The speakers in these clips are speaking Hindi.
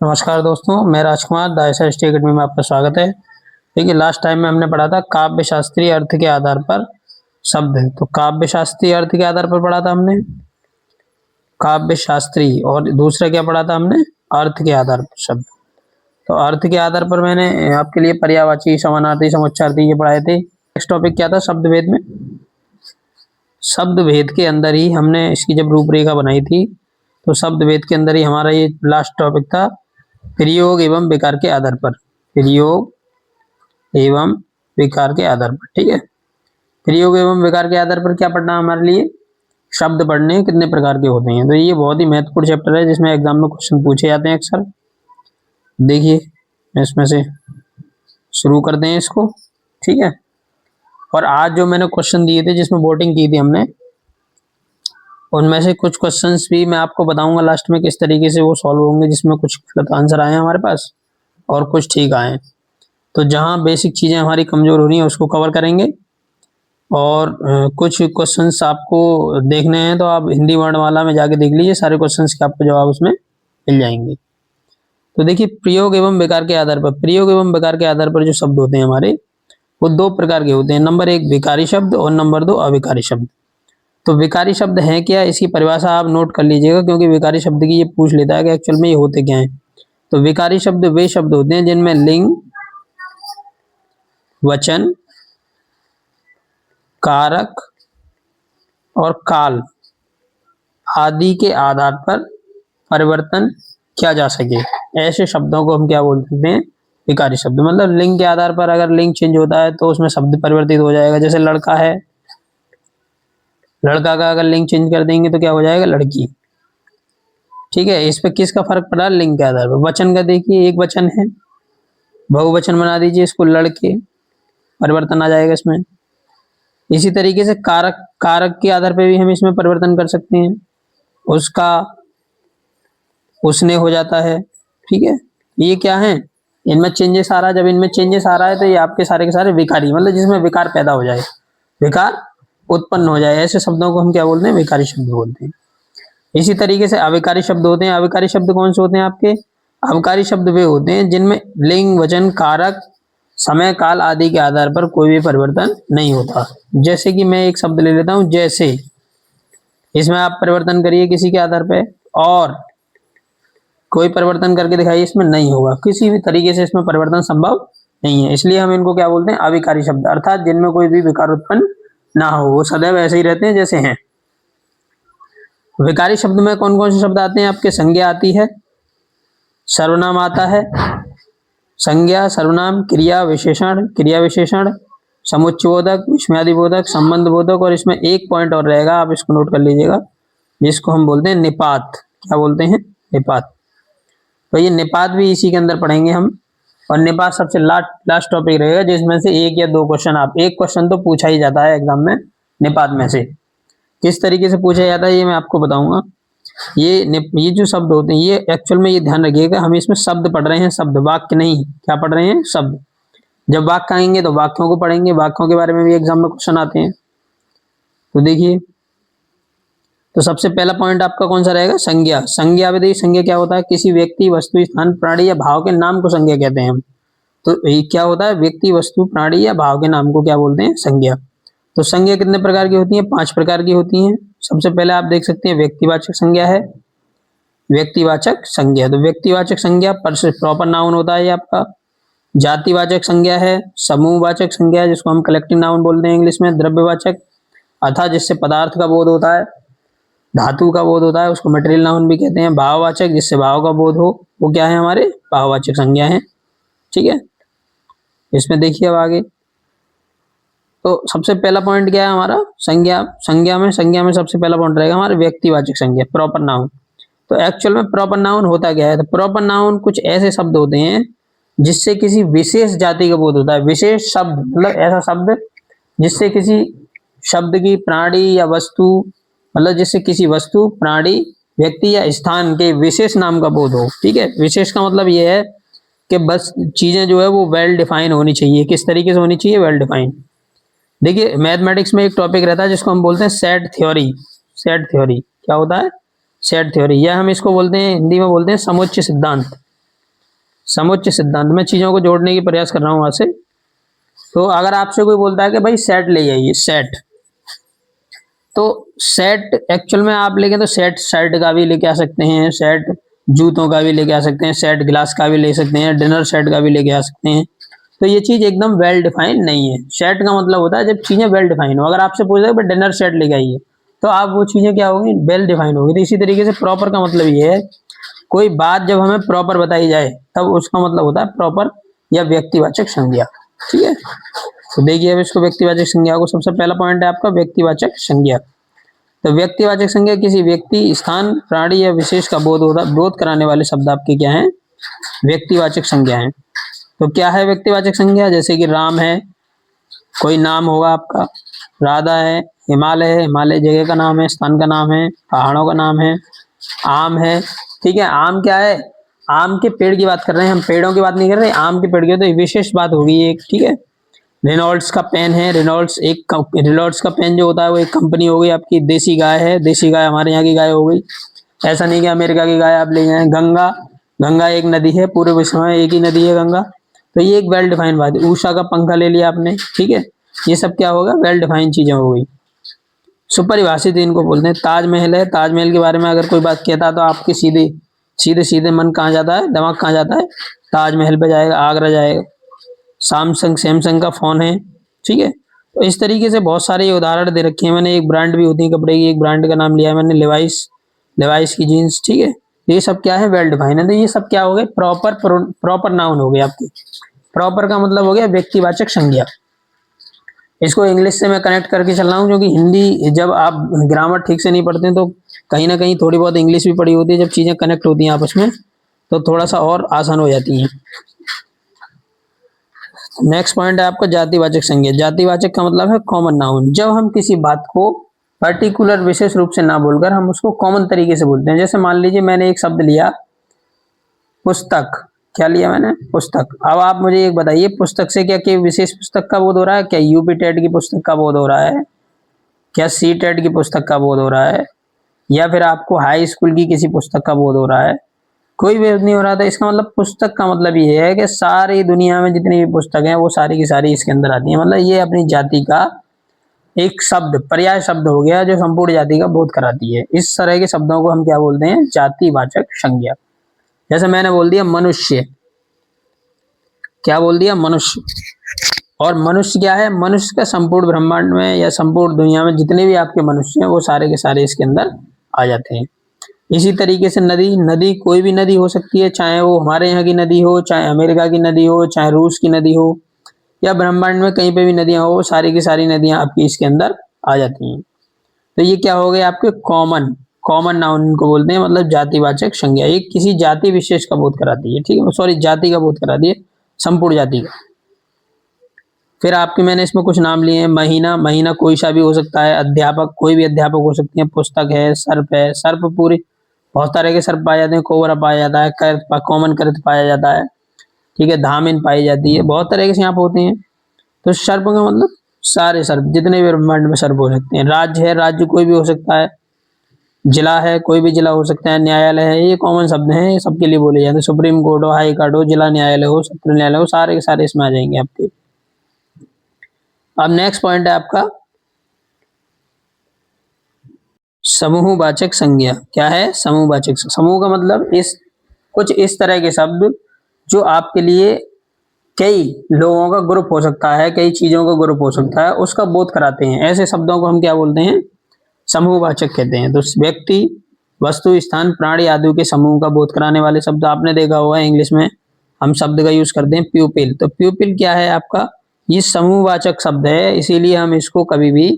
नमस्कार दोस्तों, मैं राजकुमार द एस अकेडमी में आपका स्वागत है। देखिए, लास्ट टाइम में हमने पढ़ा था काव्य शास्त्रीय अर्थ के आधार पर शब्द। तो काव्य शास्त्रीय अर्थ के आधार पर पढ़ा था हमने काव्य शास्त्री, और दूसरा क्या पढ़ा था हमने, अर्थ के आधार पर शब्द। तो अर्थ के आधार पर मैंने आपके लिए पर्यायवाची, समानार्थी, समुच्चार्थी ये पढ़ाए थे। नेक्स्ट टॉपिक क्या था, शब्द भेद में। शब्द भेद के अंदर ही हमने इसकी जब रूपरेखा बनाई थी, तो शब्द भेद के अंदर ही हमारा ये लास्ट टॉपिक था, प्रयोग एवं विकार के आधार पर। प्रयोग एवं विकार के आधार पर, ठीक है। प्रयोग एवं विकार के आधार पर क्या पढ़ना हमारे लिए, शब्द पढ़ने कितने प्रकार के होते हैं। तो ये बहुत ही महत्वपूर्ण चैप्टर है जिसमें एग्जाम में क्वेश्चन पूछे जाते हैं अक्सर। देखिए, इसमें से शुरू करते हैं इसको, ठीक है। और आज जो मैंने क्वेश्चन दिए थे जिसमें वोटिंग की थी हमने, उनमें से कुछ क्वेश्चंस भी मैं आपको बताऊंगा लास्ट में किस तरीके से वो सॉल्व होंगे, जिसमें कुछ गलत आंसर आए हैं हमारे पास और कुछ ठीक आए। तो जहां बेसिक चीजें हमारी कमजोर हो रही हैं उसको कवर करेंगे, और कुछ क्वेश्चंस आपको देखने हैं तो आप हिंदी वर्णमाला में जाके देख लीजिए, सारे क्वेश्चंस के आपको जवाब उसमें मिल जाएंगे। तो देखिए, प्रयोग एवं विकार के आधार पर, प्रयोग एवं विकार के आधार पर जो शब्द होते हैं हमारे, वो दो प्रकार के होते हैं। नंबर एक विकारी शब्द और नंबर दो अविकारी शब्द। तो विकारी शब्द है क्या, इसकी परिभाषा आप नोट कर लीजिएगा, क्योंकि विकारी शब्द की ये पूछ लेता है कि एक्चुअल में ये होते क्या हैं। तो विकारी शब्द वे शब्द होते हैं जिनमें लिंग, वचन, कारक और काल आदि के आधार पर परिवर्तन किया जा सके, ऐसे शब्दों को हम क्या बोल सकते हैं, विकारी शब्द। मतलब लिंग के आधार पर अगर लिंग चेंज होता है तो उसमें शब्द परिवर्तित हो जाएगा। जैसे लड़का है, लड़का का अगर लिंग चेंज कर देंगे तो क्या हो जाएगा, लड़की, ठीक है। इस पे किसका फर्क पड़ा, लिंग के आधार पर। वचन का देखिए, एक वचन है, बहुवचन बना दीजिए इसको, लड़के, परिवर्तन आ जाएगा इसमें। इसी तरीके से कारक, कारक के आधार पर भी हम इसमें परिवर्तन कर सकते हैं, उसका उसने हो जाता है, ठीक है। ये क्या है, इनमें चेंजेस आ रहा है। जब इनमें चेंजेस आ रहा है तो ये आपके सारे के सारे विकारी, मतलब जिसमें विकार पैदा हो जाए, विकार उत्पन्न हो जाए, ऐसे शब्दों को हम क्या बोलते हैं, विकारी शब्द बोलते हैं। इसी तरीके से अविकारी शब्द होते हैं। अविकारी शब्द कौन से होते हैं आपके, अविकारी शब्द वे होते हैं जिनमें लिंग, वचन, कारक, समय, काल आदि के आधार पर कोई भी परिवर्तन नहीं होता। जैसे कि मैं एक शब्द ले लेता हूं, जैसे, इसमें आप परिवर्तन करिए किसी के आधार पर, और कोई परिवर्तन करके दिखाइए, इसमें नहीं होगा, किसी भी तरीके से इसमें परिवर्तन संभव नहीं है। इसलिए हम इनको क्या बोलते हैं, अविकारी शब्द, अर्थात जिनमें कोई भी विकार उत्पन्न ना हो, वो सदैव ऐसे ही रहते हैं जैसे हैं। विकारी शब्द में कौन कौन से शब्द आते हैं आपके, संज्ञा आती है, सर्वनाम आता है, संज्ञा, सर्वनाम, क्रिया विशेषण, क्रिया विशेषण, समुच्चयबोधक, विस्मयादिबोधक, संबंध बोधक, और इसमें एक पॉइंट और रहेगा, आप इसको नोट कर लीजिएगा, जिसको हम बोलते हैं निपात। क्या बोलते हैं, निपात। तो ये निपात भी इसी के अंदर पढ़ेंगे हम, और निपात सबसे लास्ट टॉपिक रहेगा, जिसमें से एक या दो क्वेश्चन, आप एक क्वेश्चन तो पूछा ही जाता है एग्जाम में निपात में से। किस तरीके से पूछा जाता है ये मैं आपको बताऊंगा। ये जो शब्द होते हैं, ये एक्चुअल में ये ध्यान रखिएगा, हम इसमें शब्द पढ़ रहे हैं, शब्द, वाक्य नहीं। क्या पढ़ रहे हैं, शब्द। जब वाक्य आएंगे तो वाक्यों को पढ़ेंगे, वाक्यों के बारे में भी एग्जाम में क्वेश्चन आते हैं। तो देखिए, तो सबसे पहला पॉइंट आपका कौन सा रहेगा, संज्ञा। संज्ञा विधि, संज्ञा क्या होता है, किसी व्यक्ति, वस्तु, स्थान, प्राणी या भाव के नाम को संज्ञा कहते हैं हम। तो ये क्या होता है, व्यक्ति, वस्तु, प्राणी या भाव के नाम को क्या बोलते हैं, संज्ञा। तो संज्ञा कितने प्रकार की होती है, 5 प्रकार की होती हैं। सबसे पहले आप देख सकते हैं व्यक्तिवाचक संज्ञा है, व्यक्तिवाचक संज्ञा। तो व्यक्तिवाचक संज्ञा प्रॉपर नाउन होता है ये आपका। जातिवाचक संज्ञा है, समूहवाचक संज्ञा है, जिसको हम कलेक्टिव नाउन बोलते हैं इंग्लिश में। द्रव्यवाचक, अर्थात जिससे पदार्थ का बोध होता है, धातु का बोध होता है, उसको मटेरियल नाउन भी कहते हैं। भाववाचक, जिससे भाव का बोध हो, वो क्या है, हमारे भाववाचक संज्ञा है, ठीक है। इसमें देखिए अब आगे, तो सबसे पहला पॉइंट क्या है हमारा, संज्ञा। संज्ञा में सबसे पहला पॉइंट रहेगा हमारा व्यक्तिवाचक संज्ञा, प्रॉपर नाउन। तो एक्चुअल में प्रॉपर नाउन होता क्या है, तो प्रॉपर नाउन कुछ ऐसे शब्द होते हैं जिससे किसी विशेष जाति का बोध होता है। विशेष शब्द मतलब ऐसा शब्द जिससे किसी शब्द की, प्राणी या वस्तु, मतलब जिससे किसी वस्तु, प्राणी, व्यक्ति या स्थान के विशेष नाम का बोध हो, ठीक है। विशेष का मतलब यह है कि बस चीजें जो है वो वेल डिफाइन होनी चाहिए। किस तरीके से होनी चाहिए, वेल डिफाइन। देखिए, मैथमेटिक्स में एक टॉपिक रहता है जिसको हम बोलते हैं सेट थ्योरी। सेट थ्योरी क्या होता है, सेट थ्योरी, या हम इसको बोलते हैं, हिंदी में बोलते हैं समुच्चय सिद्धांत। समुच्चय सिद्धांत, मैं चीजों को जोड़ने की प्रयास कर रहा हूं वहां से। तो अगर आपसे कोई बोलता है कि भाई सेट ले आइए, सेट, तो सेट एक्चुअल में आप लेके तो सेट शर्ट का भी लेके आ सकते हैं, सेट जूतों का भी लेके आ सकते हैं, सेट ग्लास का भी ले सकते हैं, डिनर सेट का भी लेके आ सकते हैं। तो ये चीज एकदम वेल डिफाइंड नहीं है। सेट का मतलब होता है जब चीजें वेल डिफाइंड हो। अगर आपसे पूछा है डिनर सेट लेके आइए, तो आप वो चीजें क्या होगी, वेल डिफाइंड होगी। तो इसी तरीके से प्रॉपर का मतलब ये है, कोई बात जब हमें प्रॉपर बताई जाए तब उसका मतलब होता है प्रॉपर या व्यक्तिवाचक संज्ञा। ठीक है, तो देखिए अब इसको व्यक्तिवाचक संज्ञा को, सबसे पहला पॉइंट है आपका व्यक्तिवाचक संज्ञा। तो व्यक्तिवाचक संज्ञा किसी व्यक्ति, स्थान, प्राणी या विशेष का बोध कराने वाले शब्द आपके क्या हैं, व्यक्तिवाचक संज्ञा हैं। तो क्या है व्यक्तिवाचक संज्ञा, जैसे कि राम है, कोई नाम होगा आपका, राधा है, हिमालय है, हिमालय जगह का नाम है, स्थान का नाम है, पहाड़ों का नाम है, आम है। ठीक है, आम क्या है, आम के पेड़ की बात कर रहे हैं हम, पेड़ों की बात नहीं कर रहे, आम के पेड़ की, तो विशेष बात होगी एक। ठीक है, रेनॉल्ड्स का पेन है, रेनॉल्ड्स का पेन जो होता है वो एक कंपनी हो गई आपकी। देसी गाय है, देसी गाय हमारे यहाँ की गाय हो गई, ऐसा नहीं कि अमेरिका की गाय आप ले जाए। गंगा, गंगा एक नदी है, पूरे विश्व में एक ही नदी है गंगा। तो ये एक वेल डिफाइंड बात है। उषा का पंखा ले लिया आपने, ठीक है, ये सब क्या होगा, वेल डिफाइंड चीजें हो गई। सुपरिभाषित इनको बोलते हैं। ताजमहल है, ताजमहल के बारे में अगर कोई बात कहता है तो आपके सीधे सीधे सीधे मन कहाँ जाता है, दिमाग कहाँ जाता है, ताजमहल पे जाएगा, आगरा जाएगा। सैमसंग का फोन है। ठीक है, तो इस तरीके से बहुत सारे उदाहरण दे रखे हैं मैंने। एक ब्रांड भी होती है कपड़े की, एक ब्रांड का नाम लिया है मैंने, लेवाइस की जीन्स। ठीक है, ये सब क्या है, वेल डिफाइंड है। तो ये सब क्या हो गए, प्रॉपर नाउन हो गए आपके। प्रॉपर का मतलब हो गया व्यक्तिवाचक संज्ञा। इसको इंग्लिश से मैं कनेक्ट करके चल रहा हूँ, क्योंकि हिंदी जब आप ग्रामर ठीक से नहीं पढ़ते हैं तो कहीं ना कहीं थोड़ी बहुत इंग्लिश भी पढ़ी होती है, जब चीजें कनेक्ट होती हैं आपस में तो थोड़ा सा और आसान हो जाती हैं। नेक्स्ट पॉइंट है आपका जातिवाचक संज्ञा। जातिवाचक का मतलब है कॉमन नाउन। जब हम किसी बात को पर्टिकुलर विशेष रूप से ना बोलकर हम उसको कॉमन तरीके से बोलते हैं। जैसे मान लीजिए मैंने एक शब्द लिया पुस्तक, क्या लिया मैंने, पुस्तक। अब आप मुझे एक बताइए, पुस्तक से क्या कोई विशेष पुस्तक का बोध हो रहा है, क्या यूपी टेट की पुस्तक का बोध हो रहा है, क्या सी टेट की पुस्तक का बोध हो रहा है, या फिर आपको हाई स्कूल की किसी पुस्तक का बोध हो रहा है, कोई भी नहीं हो रहा था। इसका मतलब पुस्तक का मतलब ये है कि सारी दुनिया में जितनी भी पुस्तक हैं वो सारी की सारी इसके अंदर आती हैं। मतलब ये अपनी जाति का एक शब्द, पर्याय शब्द हो गया जो संपूर्ण जाति का बोध कराती है। इस तरह के शब्दों को हम क्या बोलते हैं, जातिवाचक संज्ञा। जैसे मैंने बोल दिया मनुष्य, क्या बोल दिया, मनुष्य। और मनुष्य क्या है, मनुष्य का संपूर्ण ब्रह्मांड में या संपूर्ण दुनिया में जितने भी आपके मनुष्य हैं वो सारे के सारे इसके अंदर आ जाते हैं। इसी तरीके से नदी, नदी कोई भी नदी हो सकती है, चाहे वो हमारे यहाँ की नदी हो, चाहे अमेरिका की नदी हो, चाहे रूस की नदी हो, या ब्रह्मांड में कहीं पे भी नदियां हो, सारी की सारी नदियां आपकी इसके अंदर आ जाती हैं। तो ये क्या हो गए आपके कॉमन नाउन इनको बोलते हैं, मतलब जातिवाचक संज्ञा। ये किसी जाति विशेष का बोध कराती है। ठीक है, सॉरी, जाति का बोध कराती है, संपूर्ण जाति का। फिर आपके मैंने इसमें कुछ नाम लिए हैं। महीना, महीना कोई सा भी हो सकता है। अध्यापक, कोई भी अध्यापक हो सकते हैं। पुस्तक है, सर्प पूरी बहुत तरह के सर्प पाए जाते हैं। कोबरा पाया जाता है, कर्त, कॉमन कर्त पाया जाता है। ठीक है, धामिन पाई जाती है, बहुत तरह के यहाँ पे होते हैं। तो सर्प का मतलब सारे सर्प, जितने भी ब्रह्मांड में सर्प हो सकते हैं। राज्य है, राज्य कोई भी हो सकता है। जिला है, कोई भी जिला हो सकता है। न्यायालय है, ये कॉमन शब्द हैं, ये सबके लिए बोले जाते हैं। सुप्रीम कोर्ट हो, हाई कोर्ट हो, जिला न्यायालय हो, सत्र न्यायालय हो, सारे के सारे इसमें आ जाएंगे आपके। अब नेक्स्ट पॉइंट है आपका समूहवाचक संज्ञा। क्या है, समूहवाचक। समूह का मतलब कुछ इस तरह के शब्द जो आपके लिए कई लोगों का ग्रुप हो सकता है, कई चीजों का ग्रुप हो सकता है, उसका बोध कराते हैं। ऐसे शब्दों को हम क्या बोलते हैं, समूहवाचक कहते हैं। तो व्यक्ति, वस्तु, स्थान, प्राणी आदि के समूह का बोध कराने वाले शब्द आपने देखा हुआ है इंग्लिश में हम शब्द का यूज करते हैं प्यूपिल। तो प्यूपिल क्या है आपका, ये समूहवाचक शब्द है, इसीलिए हम इसको कभी भी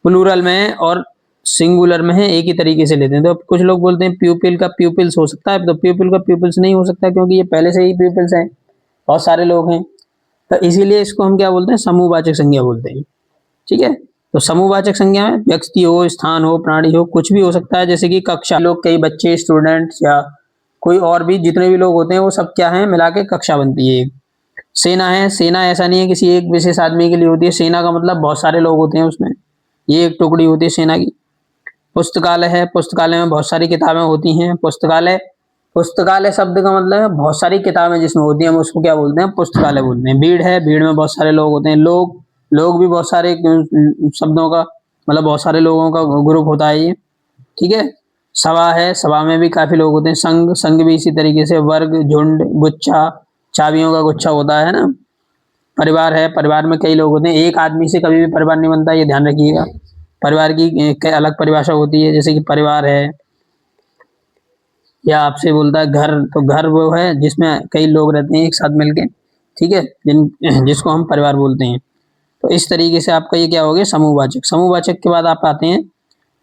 प्लूरल में और सिंगुलर में है एक ही तरीके से लेते हैं। तो कुछ लोग बोलते हैं प्यूपिल का प्यूपिल्स हो सकता है, तो प्यूपिल का प्यूपिल्स नहीं हो सकता, क्योंकि ये पहले से ही प्यूपिल्स हैं, बहुत सारे लोग हैं। तो इसीलिए इसको हम क्या बोलते हैं, समूहवाचक संज्ञा बोलते हैं। ठीक है, तो समूहवाचक संज्ञा में व्यक्ति हो, स्थान हो, प्राणी हो, कुछ भी हो सकता है। जैसे कि कक्षा, लोग, कई बच्चे, स्टूडेंट्स, या कोई और भी जितने भी लोग होते हैं वो सब क्या है, मिला के कक्षा बनती है। सेना है, सेना ऐसा नहीं है किसी एक विशेष आदमी के लिए होती है। सेना का मतलब बहुत सारे लोग होते हैं उसमें, ये एक टुकड़ी होती है सेना की। पुस्तकालय है, पुस्तकालय में बहुत सारी किताबें होती हैं। पुस्तकालय पुस्तकालय शब्द का मतलब है बहुत सारी किताबें जिसमें होती हैं, हम उसको क्या बोलते हैं, पुस्तकालय बोलते हैं। भीड़ है, भीड़ में बहुत सारे लोग होते हैं। लोग भी बहुत सारे शब्दों का मतलब बहुत सारे लोगों का ग्रुप होता है ये, ठीक है। सभा है, सभा में भी काफी लोग होते हैं। संघ भी इसी तरीके से। वर्ग, झुंड, गुच्छा, चाबियों का गुच्छा होता है ना। परिवार है, परिवार में कई लोग होते हैं। एक आदमी से कभी भी परिवार नहीं बनता, ये ध्यान रखिएगा। परिवार की कई अलग परिभाषा होती है, जैसे कि परिवार है, या आपसे बोलता है घर, तो घर वो है जिसमें कई लोग रहते हैं एक साथ मिलके, ठीक है, जिसको हम परिवार बोलते हैं। तो इस तरीके से आपका ये क्या हो गया, समूहवाचक। समूहवाचक के बाद आप आते हैं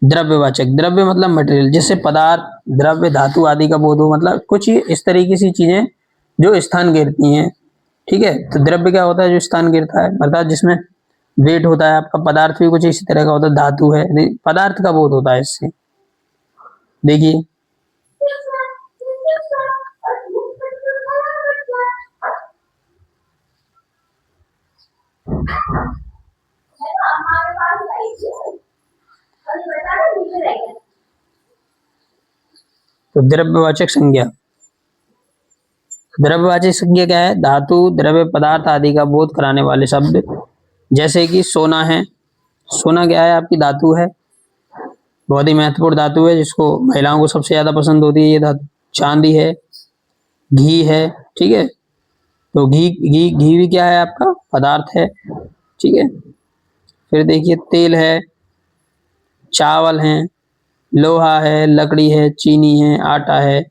द्रव्यवाचक। द्रव्य मतलब मटेरियल, जिससे पदार्थ, द्रव्य, धातु आदि का बोध हो, मतलब कुछ इस तरीके से चीजें जो स्थान घेरती हैं, ठीक है। तो द्रव्य क्या होता है, जो स्थान घेरता है, अर्थात जिसमें वेट होता है आपका। पदार्थ भी कुछ इसी तरह का होता है, धातु है, पदार्थ का बोध होता है इससे। देखिए तो द्रव्यवाचक संज्ञा। द्रव्यवाचक संज्ञा क्या है, धातु, द्रव्य, पदार्थ आदि का बोध कराने वाले शब्द। जैसे कि सोना है, सोना क्या है, आपकी धातु है, बहुत ही महत्वपूर्ण धातु है, जिसको महिलाओं को सबसे ज्यादा पसंद होती है ये धातु। चांदी है, घी है, ठीक है। तो घी घी घी भी क्या है, आपका पदार्थ है, ठीक है। फिर देखिए तेल है, चावल है, लोहा है, लकड़ी है, चीनी है, आटा है,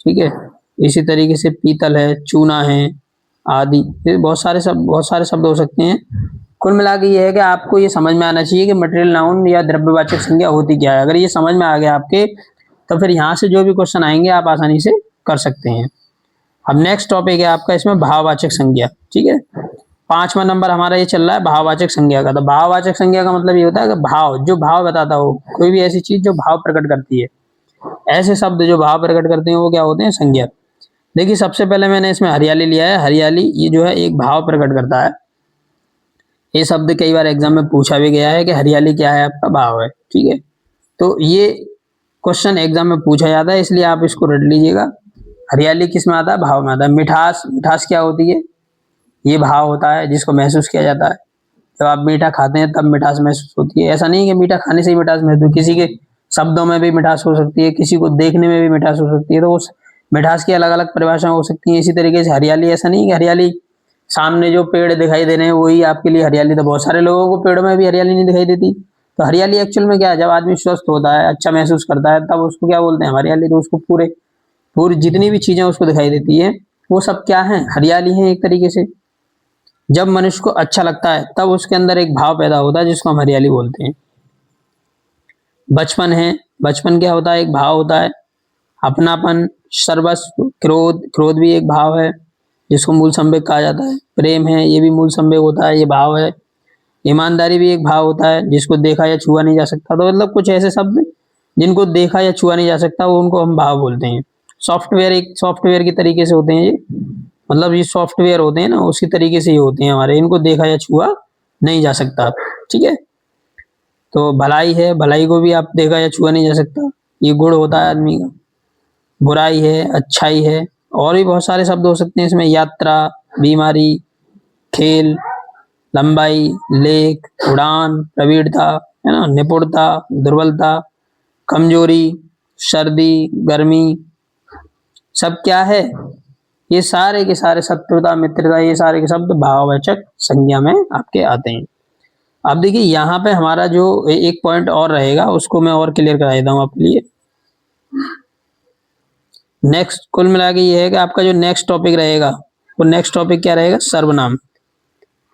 ठीक है। इसी तरीके से पीतल है, चूना है आदि। फिर बहुत सारे शब्द हो सकते हैं। कुल मिला के ये है कि आपको ये समझ में आना चाहिए कि मटेरियल नाउन या द्रव्यवाचक संज्ञा होती क्या है। अगर ये समझ में आ गया आपके, तो फिर यहाँ से जो भी क्वेश्चन आएंगे आप आसानी से कर सकते हैं। अब नेक्स्ट टॉपिक है आपका इसमें भाववाचक संज्ञा, ठीक है। 5वां नंबर हमारा ये चल रहा है भाववाचक संज्ञा का। तो भाववाचक संज्ञा का मतलब ये होता है कि भाव, जो भाव बताता हो, कोई भी ऐसी चीज जो भाव प्रकट करती है, ऐसे शब्द जो भाव प्रकट करते हैं वो क्या होते हैं, संज्ञा। देखिए सबसे पहले मैंने इसमें हरियाली लिया है। हरियाली ये जो है एक भाव प्रकट करता है। ये शब्द कई बार एग्जाम में पूछा भी गया है कि हरियाली क्या है, आपका भाव है, ठीक है। तो ये क्वेश्चन एग्जाम में पूछा जाता है, इसलिए आप इसको रट लीजिएगा। हरियाली किस में आता है, भाव में आता है। मिठास, मिठास क्या होती है, ये भाव होता है जिसको महसूस किया जाता है। जब आप मीठा खाते हैं तब मिठास महसूस होती है। ऐसा नहीं है कि मीठा खाने से ही मिठास महसूस, किसी के शब्दों में भी मिठास हो सकती है, किसी को देखने में भी मिठास हो सकती है। तो उस मिठास की अलग अलग परिभाषा हो सकती है। इसी तरीके से हरियाली, ऐसा नहीं है कि हरियाली सामने जो पेड़ दिखाई दे रहे हैं वही आपके लिए हरियाली। तो बहुत सारे लोगों को पेड़ों में भी हरियाली नहीं दिखाई देती। तो हरियाली एक्चुअल में क्या है, जब आदमी स्वस्थ होता है, अच्छा महसूस करता है, तब उसको क्या बोलते हैं, हरियाली। तो उसको पूरी जितनी भी चीजें उसको दिखाई देती है वो सब क्या है, हरियाली है एक तरीके से। जब मनुष्य को अच्छा लगता है तब उसके अंदर एक भाव पैदा होता है जिसको हम हरियाली बोलते हैं। बचपन है, बचपन क्या होता है, एक भाव होता है। अपनापन, सर्वस्व, क्रोध, क्रोध भी एक भाव है जिसको मूल संवेग कहा जाता है। प्रेम है, ये भी मूल संवेग होता है, ये भाव है। ईमानदारी भी एक भाव होता है जिसको देखा या छुआ नहीं जा सकता। तो मतलब कुछ ऐसे शब्द जिनको देखा या छुआ नहीं जा सकता, वो उनको हम भाव बोलते हैं। सॉफ्टवेयर, एक सॉफ्टवेयर के तरीके से होते हैं ये, मतलब ये सॉफ्टवेयर होते हैं ना, उसी तरीके से ये होते हैं हमारे, इनको देखा या छुआ नहीं जा सकता, ठीक है। तो भलाई है, भलाई को भी आप देखा या छुआ नहीं जा सकता, ये गुण होता है आदमी का। बुराई है, अच्छाई है, और भी बहुत सारे शब्द हो सकते हैं इसमें। यात्रा, बीमारी, खेल, लंबाई, लेख, उड़ान, प्रवीणता, है ना, निपुणता, दुर्बलता, कमजोरी, सर्दी, गर्मी, सब क्या है, ये सारे के सारे, शत्रुता, मित्रता, ये सारे के शब्द भाववाचक संज्ञा में आपके आते हैं। अब देखिए यहाँ पे हमारा जो एक पॉइंट और रहेगा उसको मैं और क्लियर करा देता हूँ आपके लिए। नेक्स्ट कुल मिला के ये है कि आपका जो नेक्स्ट टॉपिक रहेगा, वो नेक्स्ट टॉपिक क्या रहेगा, सर्वनाम।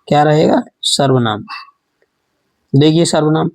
क्या रहेगा, सर्वनाम। देखिए सर्वनाम,